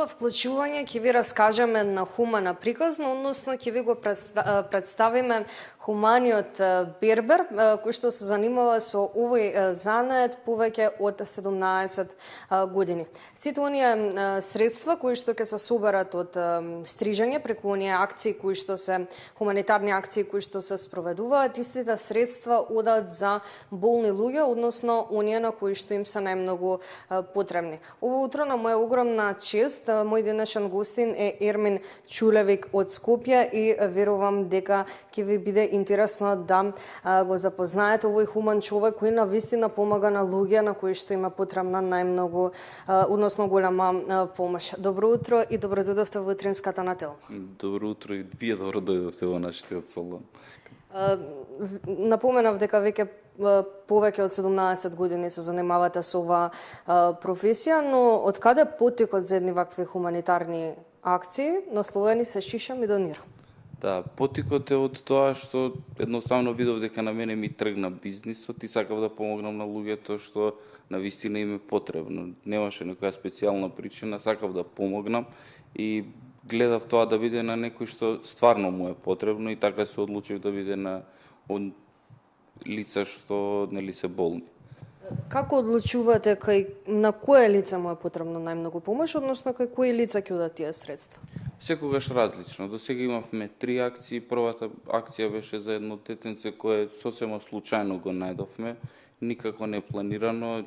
ова вклучување ќе ви раскажеме на хумана приказна, односно ќе ви го представиме хуманиот бербер, кој што се занимава со овој занает повеќе од 17 години. Сите оние средства кои што ќе се соберат од стрижање преку оние акции кои што се хуманитарни акции кои што се спроведуваат, истите средства одат за болни луѓе, односно оние на кои што им се најмногу потребни. Ово утро на моја огромна чест, мој денешен гостин е Ермин Чулевик од Скопје и верувам дека ќе ви биде интересно да го запознаете овој хуман човек кој навистина помага на луѓе на кои што има потребна најмногу, односно голема помош. Добро утро и добро дојдовте во утринската на Тел. Добро утро и вие добро дојдовте во нашиот салон. Напоменав дека веќе повеќе од 17 години се занимавате со оваа професија, но од каде потекот за едни вакви хуманитарни акции, насловени се Шишам и донирам? Да, потекот е од тоа што едноставно видов дека на мене ми тргна бизнисот и сакав да помогнам на луѓето што навистина им е потребно. Немаше некоја специјална причина, сакав да помогнам и гледав тоа да биде на некој што стварно му е потребно и така се одлучив да биде на лица што нели се болни. Како одлучувате на кое лице му е потребно најмногу помош, односно кај кои лица ќе одат тие средства? Секогаш различно. До сега имавме 3 акции. Првата акција беше за едно детенце кое сосема случајно го најдовме, никако не планирано.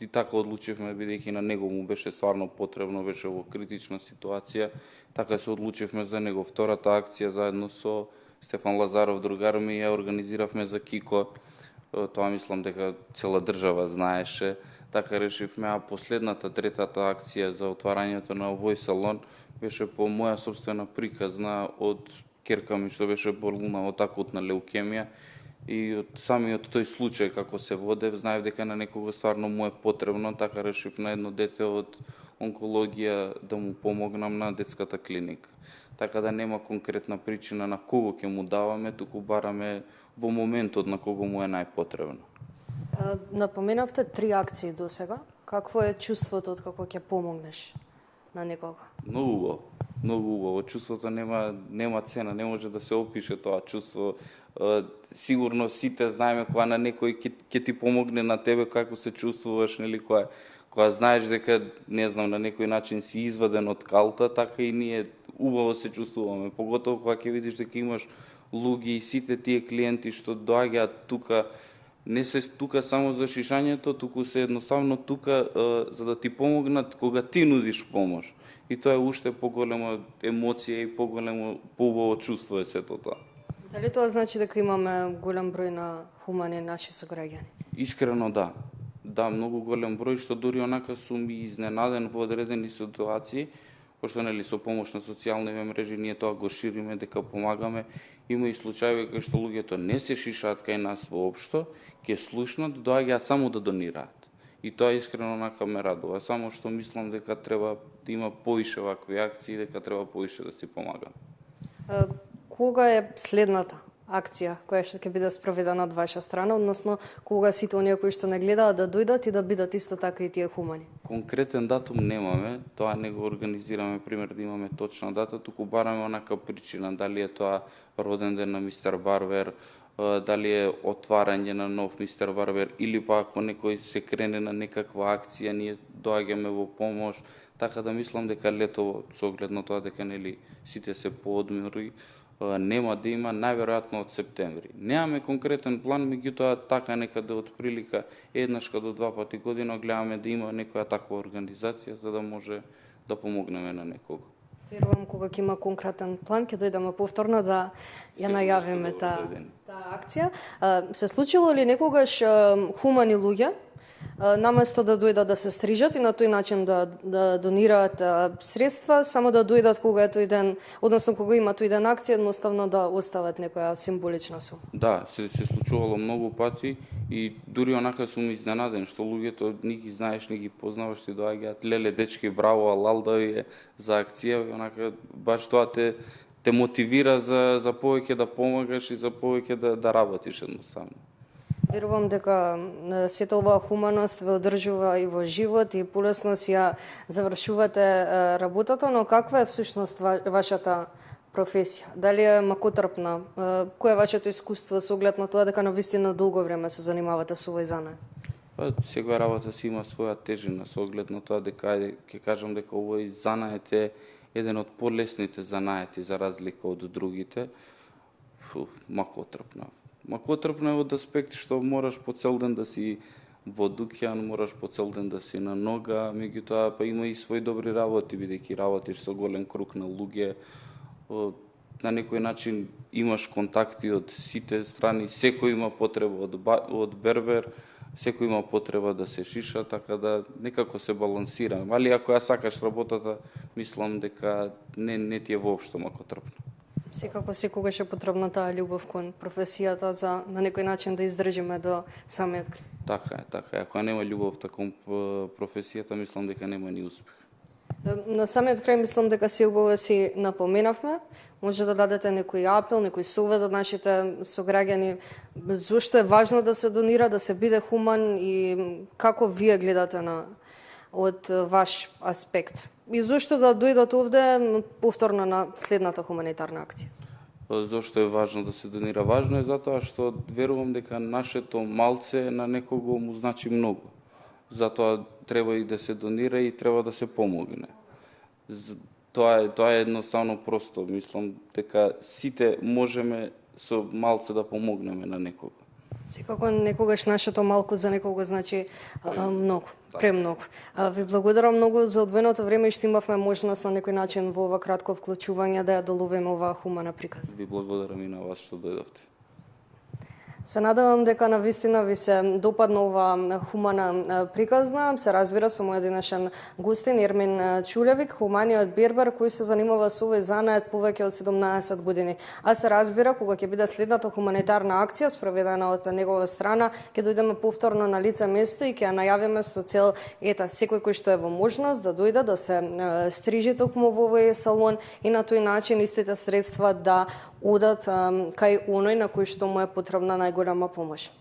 И така одлучивме, бидејќи на него му беше стварно потребно, беше во критична ситуација. Така се одлучивме за него. Втората акција заедно со Стефан Лазаров, другар ми, ја организиравме за Кико. Тоа мислам дека цела држава знаеше. Така решивме, а последната, третата акција за отварањето на овој салон беше по моја собствена приказна од ќерка ми што беше болна од акутна леукемија. И од самиот тој случај како се водев, знаев дека на некого стварно му е потребно, така решив на едно дете од онкологија да му помогнам на детската клиника. Така да нема конкретна причина на кого ќе му даваме, туку бараме во моментот на кого му е најпотребно. Напоменавте 3 акции до сега. Какво е чувството од како ќе помогнеш на некого? Многу убаво. Многу убаво. Чувството нема цена, не може да се опише тоа чувство. Сигурно сите знаеме кога на некој ќе ти помогне на тебе како се чувствуваш, нели, кога знаеш дека не знам на некој начин си изваден од калта, така и ние убаво се чувствуваме. Поготово кога ќе видиш дека имаш луѓе и сите тие клиенти што доаѓаат тука, не се тука само за шишањето, туку се едноставно тука за да ти помогнат кога ти нудиш помош. И тоа е уште поголема емоција и поубаво чувство е сето тоа. Дали тоа значи дека имаме голем број на хумани наши сограѓани? Искрено да. Да, многу голем број, што дури онака сум и изненаден во одредени ситуации, пошто нели со помош на социјалните мрежи ние тоа го шириме дека помагаме. Има и случаи кај што луѓето не се шишаат кај нас воопшто, ќе слушнат, доаѓаат само да донираат. И тоа искрено онака ме радува, само што мислам дека треба да има поише вакви акции, дека треба поише да си помагам. Кога е следната акција која што ќе биде спроведена од ваша страна, односно кога сите оние кои што не гледаат да дојдат и да бидат исто така и тие хумани? Конкретен датум немаме, тоа не го организираме, пример да имаме точна дата, туку бараме онака причина, дали е тоа роден ден на мистер Барбер, дали е отварање на нов мистер Барбер, или па ако некој се крене на некаква акција, ние доаѓаме во помош, така да мислам дека лето, со оглед на тоа дека нели сите се поодмори, нема да има, најверојатно од септември. Немаме конкретен план, меѓутоа така некаде од прилика еднашка до 2 пати година гледаме да има некоја таква организација за да може да помогнеме на некого. Верувам кога ќе има конкретен план ќе дојдеме повторно да ја најавиме таа акција. Се случило ли некогаш хумани луѓе наместо да дојдат да се стрижат и на тој начин да донираат средства, само да дојдат кога е тој ден, односно кога има тој ден акција, едноставно да остават некоја символична сума? Да, се случувало многу пати и дури онака сум изненаден што луѓето ни ги знаеш, ни ги познаваш, ти доаѓаат леле дечки, браво, алалда е за акција, онака баш тоа те мотивира за повеќе да помагаш и за повеќе да работиш едноставно. Верувам дека сета оваа хуманост ве одржува и во живот и полесно си ја завршувате работата, но каква е всушност вашата професија? Дали е макотрпна? Кое е вашето искуство со оглед на тоа дека навистина долго време се занимавате со овој занет? Па, секоја работа си има своја тежина, со оглед на тоа дека, ќе кажам дека овој занает е еден од полесните занаети за разлика од другите. Макотрпна. Макотрпна е од аспект што мораш по цел ден да си во дукјан, мораш по цел ден да си на нога, меѓутоа па има и свои добри работи, бидејќи работиш со голем круг на луѓе, на некој начин имаш контакти од сите страни, секој има потреба од бербер, секој има потреба да се шиша, така да некако се балансира. Али ако ја сакаш работата, мислам дека не ти е воопшто макотрпно. Секако секогаш е потребна таа љубов кон професијата за на некој начин да издржиме до самиот крај. Така е. Ако нема љубовта кон професијата, мислам дека нема ни успех. На самиот крај мислам дека си убаво си напоменавме. Може да дадете некој апел, некој совет од нашите сограѓани зошто е важно да се донира, да се биде хуман и како вие гледате на од ваш аспект? И зошто да дојдат овде повторно на следната хуманитарна акција? Зошто е важно да се донира? Важно е затоа што верувам дека нашето малце на некого му значи многу. Затоа треба и да се донира и треба да се помогне. Тоа е едноставно просто. Мислам дека сите можеме со малце да помогнеме на некого. Секако некогаш нашето малку за некого значи многу, премногу. Ви благодарам многу за одвоеното време и што имавме можност на некој начин во ова кратко вклучување да ја доловиме оваа хумана приказна. Ви благодарам и на вас што дојдовте. Се надевам дека навистина ви се допадна ова хумана приказна. Се разбира со мојот денешен гостин Ермин Чулевик, хуманиот бербер кој се занимава со овој занает повеќе од 17 години. А се разбира кога ќе биде следната хуманитарна акција спроведена од негова страна, ќе дојдеме повторно на лице место и ќе ја најавиме со цел секој кој што е во можност да дојде да се стрижи токму во овој салон и на тој начин истите средства да одат кај оној на кој што му е потребна најголема помош.